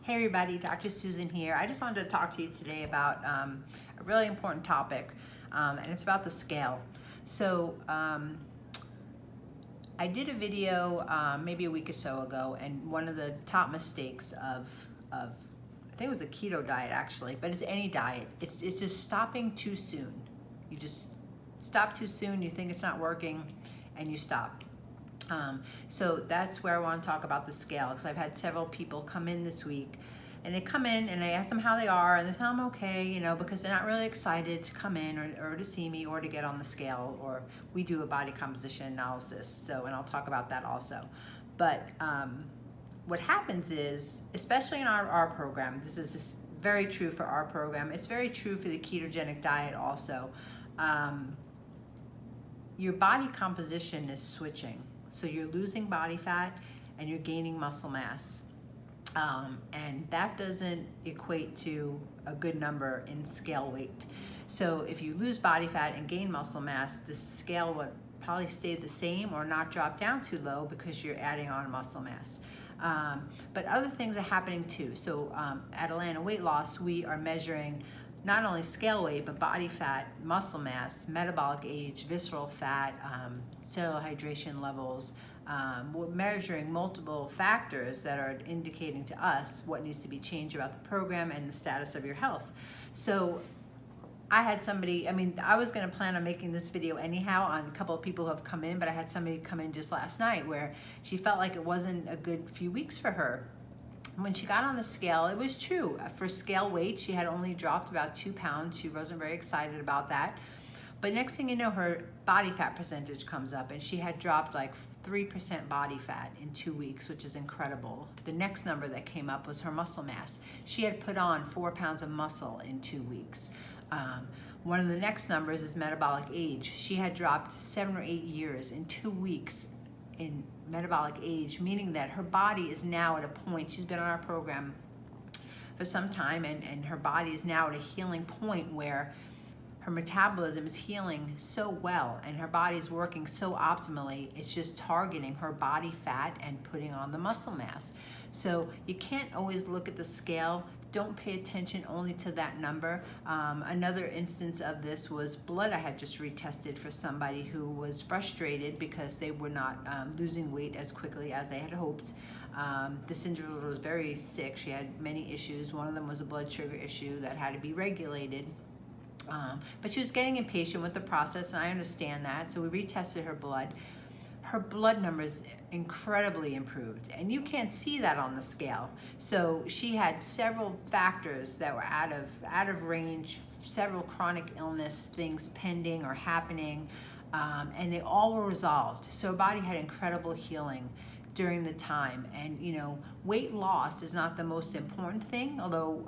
Hey everybody, Dr. Susan here. I just wanted to talk to you today about a really important topic, and it's about the scale. So I did a video maybe a week or so ago, and one of the top mistakes of I think it was the keto diet actually, but it's any diet. It's just stopping too soon. You just stop too soon, you think it's not working, and you stop. So that's where I want to talk about the scale, because I've had several people come in this week, and they come in and I ask them how they are, and they tell them okay, you know, because they're not really excited to come in or to see me or to get on the scale, or we do a body composition analysis. So, and I'll talk about that also. But what happens is, especially in our program, this is very true for our program. It's very true for the ketogenic diet also. Your body composition is switching. So you're losing body fat and you're gaining muscle mass. And that doesn't equate to a good number in scale weight. So if you lose body fat and gain muscle mass, the scale would probably stay the same or not drop down too low because you're adding on muscle mass. But other things are happening too. So at Atlanta Weight Loss, we are measuring not only scale weight, but body fat, muscle mass, metabolic age, visceral fat, cellular hydration levels. We're measuring multiple factors that are indicating to us what needs to be changed about the program and the status of your health. So I had somebody, I was gonna plan on making this video anyhow on a couple of people who have come in, but I had somebody come in just last night where she felt like it wasn't a good few weeks for her. When she got on the scale, it was true. For scale weight, she had only dropped about 2 pounds. She wasn't very excited about that. But next thing you know, her body fat percentage comes up, and she had dropped like 3% body fat in 2 weeks, which is incredible. The next number that came up was her muscle mass. She had put on 4 pounds of muscle in 2 weeks. One of the next numbers is metabolic age. She had dropped 7 or 8 years in 2 weeks in metabolic age, meaning that her body is now at a point, she's been on our program for some time, and her body is now at a healing point where her metabolism is healing so well and her body is working so optimally, it's just targeting her body fat and putting on the muscle mass. So you can't always look at the scale. Don't pay attention only to that number. Another instance of this was blood I had just retested for somebody who was frustrated because they were not losing weight as quickly as they had hoped. This individual was very sick. She had many issues. One of them was a blood sugar issue that had to be regulated. But she was getting impatient with the process, and I understand that. So we retested her blood. Her blood numbers incredibly improved, and you can't see that on the scale. So she had several factors that were out of range, several chronic illness things pending or happening, and they all were resolved. So her body had incredible healing during the time. And you know, weight loss is not the most important thing, although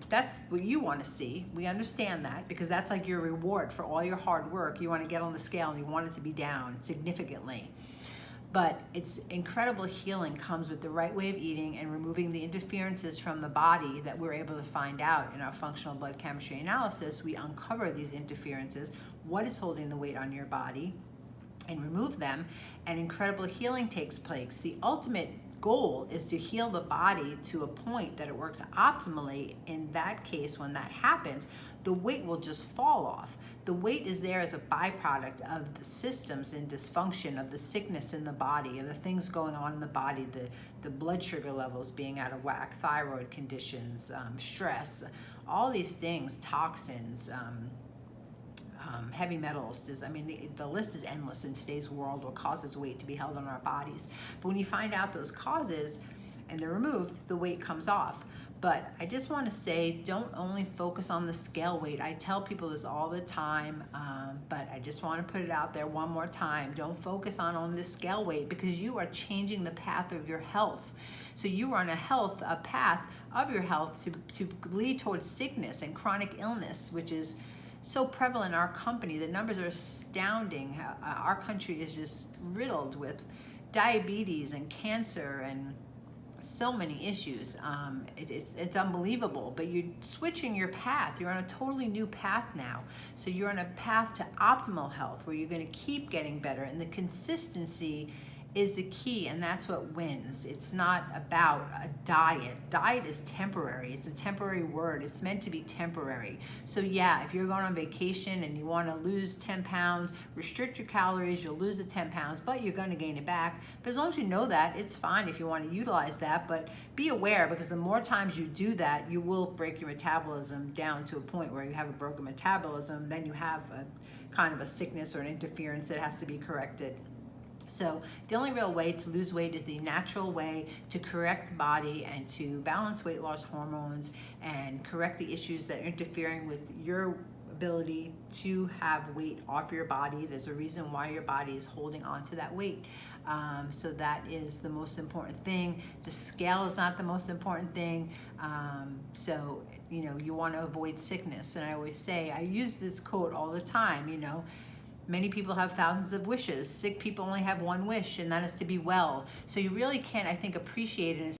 that's what you want to see. We understand that, because that's like your reward for all your hard work. You want to get on the scale and you want it to be down significantly. But it's incredible healing comes with the right way of eating and removing the interferences from the body that we're able to find out in our functional blood chemistry analysis. We uncover these interferences, what is holding the weight on your body, and remove them, and incredible healing takes place. The ultimate goal is to heal the body to a point that it works optimally. In that case, when that happens, the weight will just fall off. The weight is there as a byproduct of the systems in dysfunction, of the sickness in the body, of the things going on in the body, the blood sugar levels being out of whack, thyroid conditions, stress, all these things, toxins, heavy metals. The list is endless in today's world what causes weight to be held on our bodies. But when you find out those causes and they're removed, the weight comes off. But I just want to say, don't only focus on the scale weight. I tell people this all the time, but I just want to put it out there one more time. Don't focus on only the scale weight, because you are changing the path of your health. So you are on a path of your health to lead towards sickness and chronic illness, which is so prevalent in our company. The numbers are astounding. Our country is just riddled with diabetes and cancer and so many issues. It's unbelievable, but you're switching your path. You're on a totally new path now. So you're on a path to optimal health where you're going to keep getting better, and the consistency is the key, and that's what wins. It's not about a diet. Diet is temporary. It's a temporary word. It's meant to be temporary. So yeah, if you're going on vacation and you want to lose 10 pounds, restrict your calories, you'll lose the 10 pounds, but you're going to gain it back. But as long as you know that, it's fine if you want to utilize that, but be aware, because the more times you do that, you will break your metabolism down to a point where you have a broken metabolism, then you have a kind of a sickness or an interference that has to be corrected. So the only real way to lose weight is the natural way to correct the body and to balance weight loss hormones and correct the issues that are interfering with your ability to have weight off your body. There's a reason why your body is holding on to that weight. So that is the most important thing. The scale is not the most important thing. So, you know, you want to avoid sickness. And I always say, I use this quote all the time, you know, many people have thousands of wishes. Sick people only have one wish, and that is to be well. So you really can't, I think, appreciate it